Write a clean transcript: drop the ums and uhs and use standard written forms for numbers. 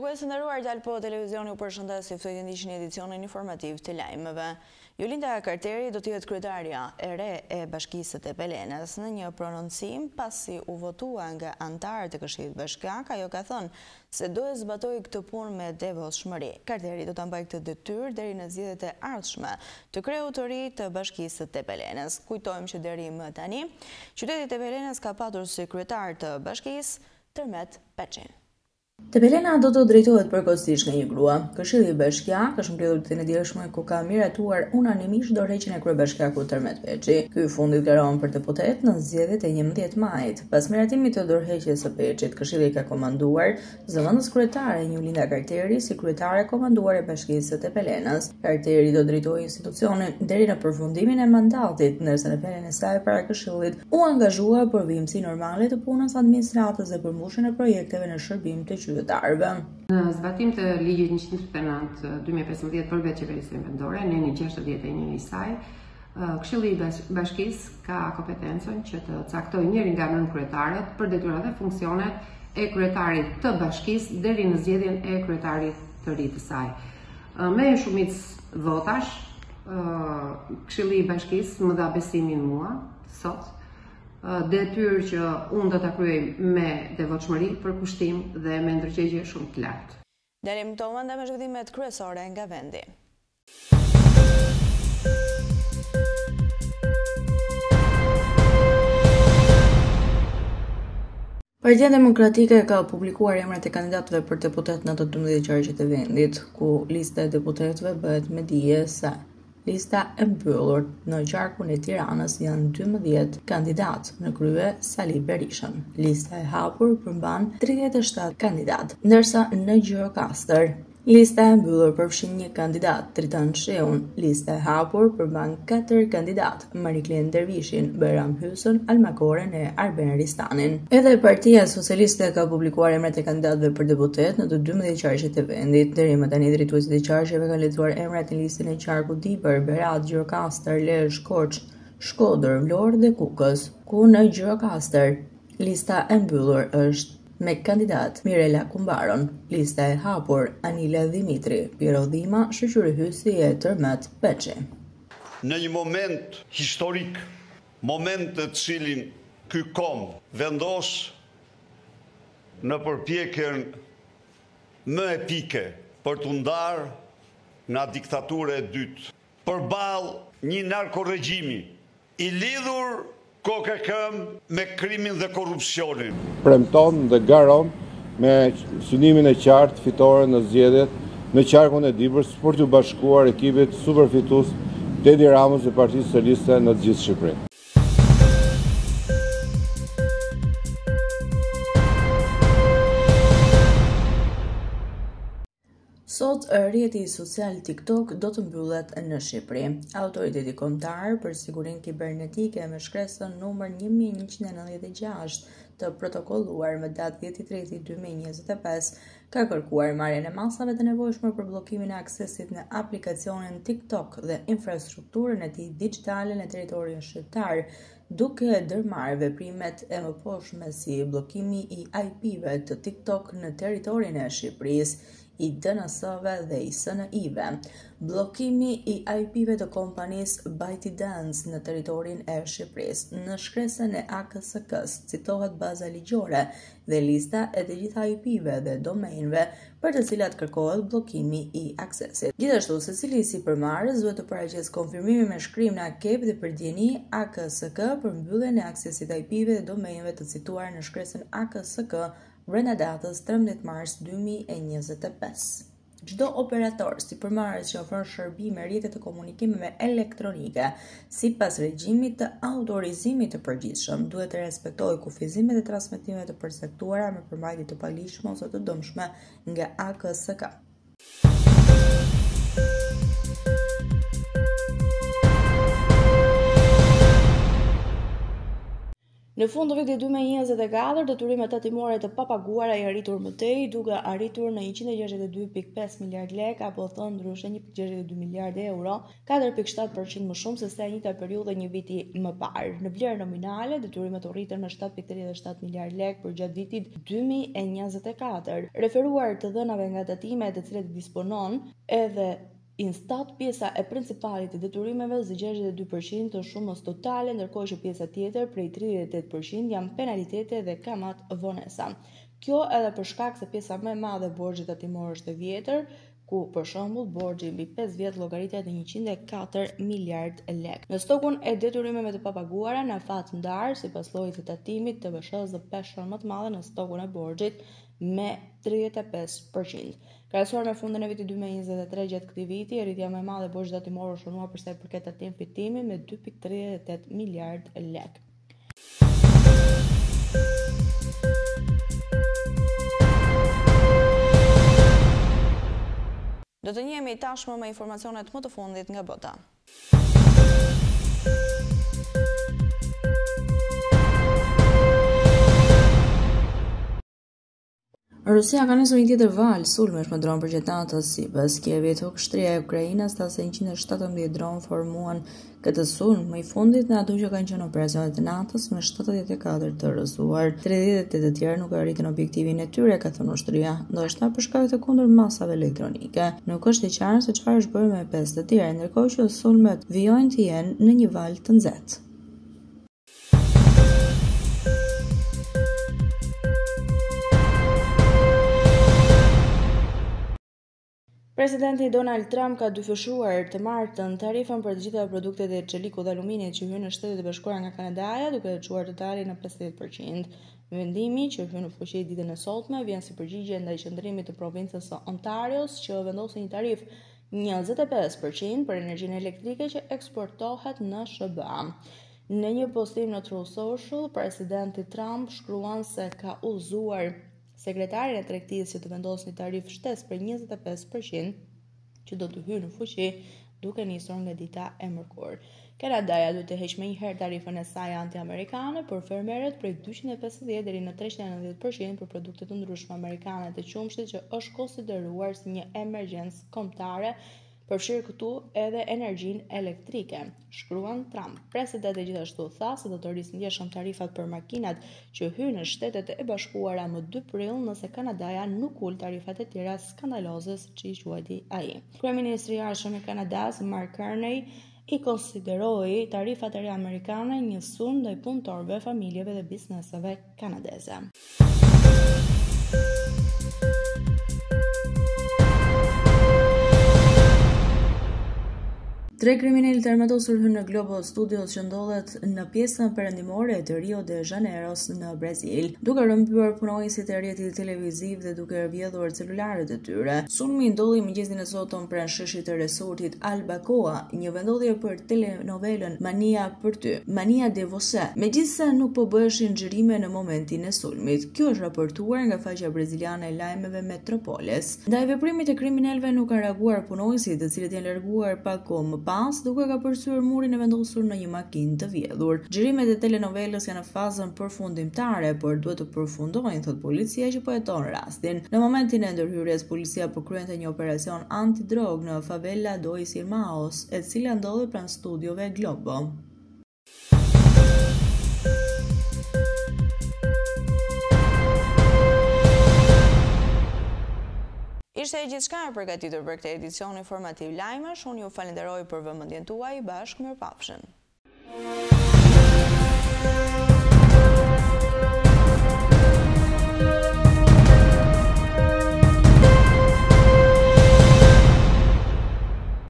Shikues të nderuar, Talpo Televizioni u përshëndes, ju ftoj të ndiqni edicionin informativ të lajmeve. Jolinda Karteri do të jetë kryetarja e re e Bashkisë së Tepelenës. Në një prononcim pasi u votua nga antarët e Këshillit Bashkiak, ajo ka thënë se do e zbatojë këtë punë me devotshmëri. Karteri do ta mbajë këtë detyrë deri në zgjedhjet e ardhshme të krehut të ri të Bashkisë së Tepelenës. Kujtojmë që deri më tani, qyteti i Tepelenës ka patur si kryetar të bashkisë Tërmet Peçin. Tepelena do të drejtohet përkohësisht nga një grua. Këshilli Bashkiak është mbledhur ditën e djeshme ku ka miratuar unanimisht dorëheqjen e kryebashkiakut Tërmet Peçi. Ky fund i deklarohen për deputet në zgjedhjet e 11 majit. Pas miratimit të dorëheqjes së Peçit, Këshilli ka komanduar zëvendës kryetare Jolinda Karteri si kryetare komanduar e Bashkisë së Tepelenës. Karteri do drejtojë institucionin deri në përfundimin e mandatit, ndërsa në vlerën e saj para Këshillit u angazhua për vimësi normale të punës administratës dhe përmbushjen e projekteve në shërbim të qytetarëve. Në zbatim të ligjit 179/2015 për vetë qeverisjen vendore, në 61 i saj, Këshilli i Bashkisë ka kompetencën që të caktojë njërin nga nënkryetarët për detyrat dhe funksionet e kryetarit të bashkisë deri në zgjedhjen e kryetarit të ri të saj. Me shumicë votash, Këshilli i Bashkisë më dha besimin mua sot, detyrë që unë do ta kryej me devotshmëri, përkushtim dhe me ndërgjegjje shumë të lartë. Dalim këto momente me zhvillimet kryesore nga vendi. Partia Demokratike ka publikuar emrat e kandidatëve për deputet në të 12 qarqet e vendit, ku lista e deputetëve bëhet me dije se lista e mbyllur në qarkun e Tiranës janë 12 kandidat, në krye Sali Berishën. Lista e hapur përmban 37 kandidat, ndërsa në Gjirokastër lista e mbyllur përfshin një kandidat, Tritan Sheun. Lista e hapur përmban 4 kandidat, Mariklen Dervishin, Beram Hysën, Almakoren e Arben Ristanin. Edhe Partia Socialiste ka publikuar emrat e kandidatëve për deputet në të 12 qarqet e vendit. Deri më tani drejtuesit e qarqeve kanë lexuar emrat në listën e qarkut Dibër, Berat, Gjirokastër, Lezhë, Korç, Shkodër, Vlorë dhe Kukës, ku në Gjirokastër lista e mbyllur është me kandidat Mirela Kumbaron, lista e hapur Anila Dimitri, Piero Dhima, shoqëryhysi e Tërmet Peçi. Në një moment historik, moment të cilin ky kom vendos në përpjekjen më epike për të ndarë nga diktatura e dytë, përballë një narkoregjimi i lidhur kokë këmbë me krimin dhe korrupsionin. Premton dhe garon me synimin e qartë fitore në zgjedhjet në qarkun e Dibërës për të bashkuar ekipit superfitues të Edi Ramës dhe Partisë Socialiste në të gjithë Shqipërinë. Sot, rrjeti social TikTok do të mbyllet në Shqipëri. Autoriteti kombëtar për sigurinë kibernetike me shkresën numër 1196 të protokolluar me datë 10/3/2025 ka kërkuar marrjen e masave të nevojshme për bllokimin e aksesit në aplikacionin TikTok dhe infrastrukturën e tij digjitale në territorin shqiptar, duke ndërmarrë veprimet e mëposhme si bllokimi i IP-ve të TikTok në territorin e Shqipërisë, i DNS-ve dhe i SNI-ve, bllokimi i IP-ve të kompanisë ByteDance në territorin e Shqipërisë. Në shkresën e AKSK-s citohet baza ligjore dhe lista e të gjitha IP-ve dhe domenjve për të cilat kërkohet bllokimi i aksesit. Gjithashtu, secili si përmarrës duhet të paraqesë konfirmimin me shkrim në AKEP dhe përdjeni AKSK për mbylljen e aksesit IP-ve dhe domenjve të cituar në shkresën AKSK brenda datës 13 mars 2025. Çdo operator si përmarrës që ofron shërbime rrjete të komunikimeve elektronike sipas regjimit të autorizimit të përgjithshëm duhet të respektojë kufizimet e transmetimeve të përcaktuara me përmbajtje të paligjshme ose të dëmshme nga AKSK. Në fund të vitit 2024, detyrimet tatimore të papaguara janë arritur më tej, duke arritur në 162.5 miliard lek, apo thënë ndryshe 1.62 miliard euro, 4.7% më shumë se sa e njëjta periudhë një viti më parë. Në vlerë nominale, detyrimet u rritën në 7.37 miliard lek për gjatë vitit 2024. Referuar të dhënave nga tatimet të cilet disponon edhe Instat, pjesa e principalit të detyrimeve zë 62% të shumës totale, ndërkohë që pjesa tjetër prej 38% janë penalitete dhe kamat vonesa. Kjo edhe për shkak se pjesa më e madhe e borxhit tatimor është e vjetër, ku për shembull borxhi mbi 5 vjet llogaritet në 104 miliard lek. Në stokun e detyrimeve të papaguara në fat ndar, sipas llojit të tatimit, TVSH peshon më të madhe në stokun e borxhit me 35%. Krahasuar me fundin e vitit 2023, gjatë këtij viti, rritja më e madhe e borxhit tatimor u shënua për sa i përket tatim fitimi me 2.38 miliard lek. Do të njihemi tashmë me informacionet më të fundit nga bota. Rusia ka nisur një tjetër val sulmesh me dron përgjatë natës. Sipas Kievit, ushtria e Ukrainës tha se 117 dron formuan këtë sulm më i fundit në ato që kanë qenë operacionet e natës, me 74 të rrëzuar. 38 të tjerë nuk arritën objektivin e tyre, ka thënë ushtria, ndoshta për shkak të kundër masave elektronike. Nuk është e qartë se çfarë është bërë me 5 të tjerë, ndërkohë që sulmet vijojnë të jenë në një val të nxehtë. Presidenti Donald Trump ka dyfishuar të martën tarifën për të gjitha produktet e çelikut dhe aluminit që hynë në Shtetet e Bashkuara nga Kanadaja, duke çuar totalin në 50%. Vendimi që hyn në fuqi ditën e sotme vjen si përgjigje ndaj qëndrimit të provincës së Ontarios, që vendosi një tarifë 25% për energjinë elektrike që eksportohet në SBA. Në një postim në Truth Social, presidenti Trump shkruan se ka udhëzuar sekretarin e tregtisë që të vendosë një tarifë shtesë për 25% që do të hyjë në fuqi duke nisur nga dita e mërkurë. Kanadaja duhet të heqë menjëherë tarifën e saj anti-amerikane për fermerët prej 250 deri në 390% për produkte të ndryshme amerikane të qumshtit, që është konsideruar si një emergjencë kombëtare, përfshirë këtu edhe energjinë elektrike, shkruan Trump. Presidenti gjithashtu tha se do të risndjeshëm tarifat për makinat që hyjnë në Shtetet e Bashkuara më 2 prill nëse Kanadaja nuk ul tarifat e tjera skandaloze, siç i quajti ai. Kryeministri i Jashtëm i Kanadas, Mark Carney, i konsideroi tarifat e reja amerikane një sulm ndaj punëtorëve, familjeve dhe bizneseve kanadeze. Tre kriminalë të armatosur hynë në Globo Studios që ndodhet në pjesën perëndimore të Rio de Janeiros në Brazil, duke rrëmbyer punonjësit e rrjetit televiziv dhe duke rrjedhur celularët e tyre. Sulmi ndodhi mëngjesin e sotëm pranë sheshit të resortit Albacoa, një vendodhje për telenovelën Mania për ty, Mania de Você. Megjithëse nuk po bëheshin xhirime në momentin e sulmit. Kjo është raportuar nga faqja braziliane e lajmeve Metropoles. Ndaj veprimit të kriminalëve nuk kanë reaguar punonjësit, të cilët janë larguar pak kohë më pas, duke ka përsyer murin e vendosur në një makinë të vjedhur. Xhirimet e telenovelës janë në fazën përfundimtare, por duhet të përfundojnë, thot policia që po heton rastin. Në momentin e ndërhyrjes, policia po kryente një operacion antidrog në favela Dois Irmãos, e cila ndodhet pranë studiove Globo. Ishte e gjithçka e përgatitur për këtë edicion informativ lajmesh. Unë ju falenderoj për vëmendjen tuaj. Bashkë mirëpafshim.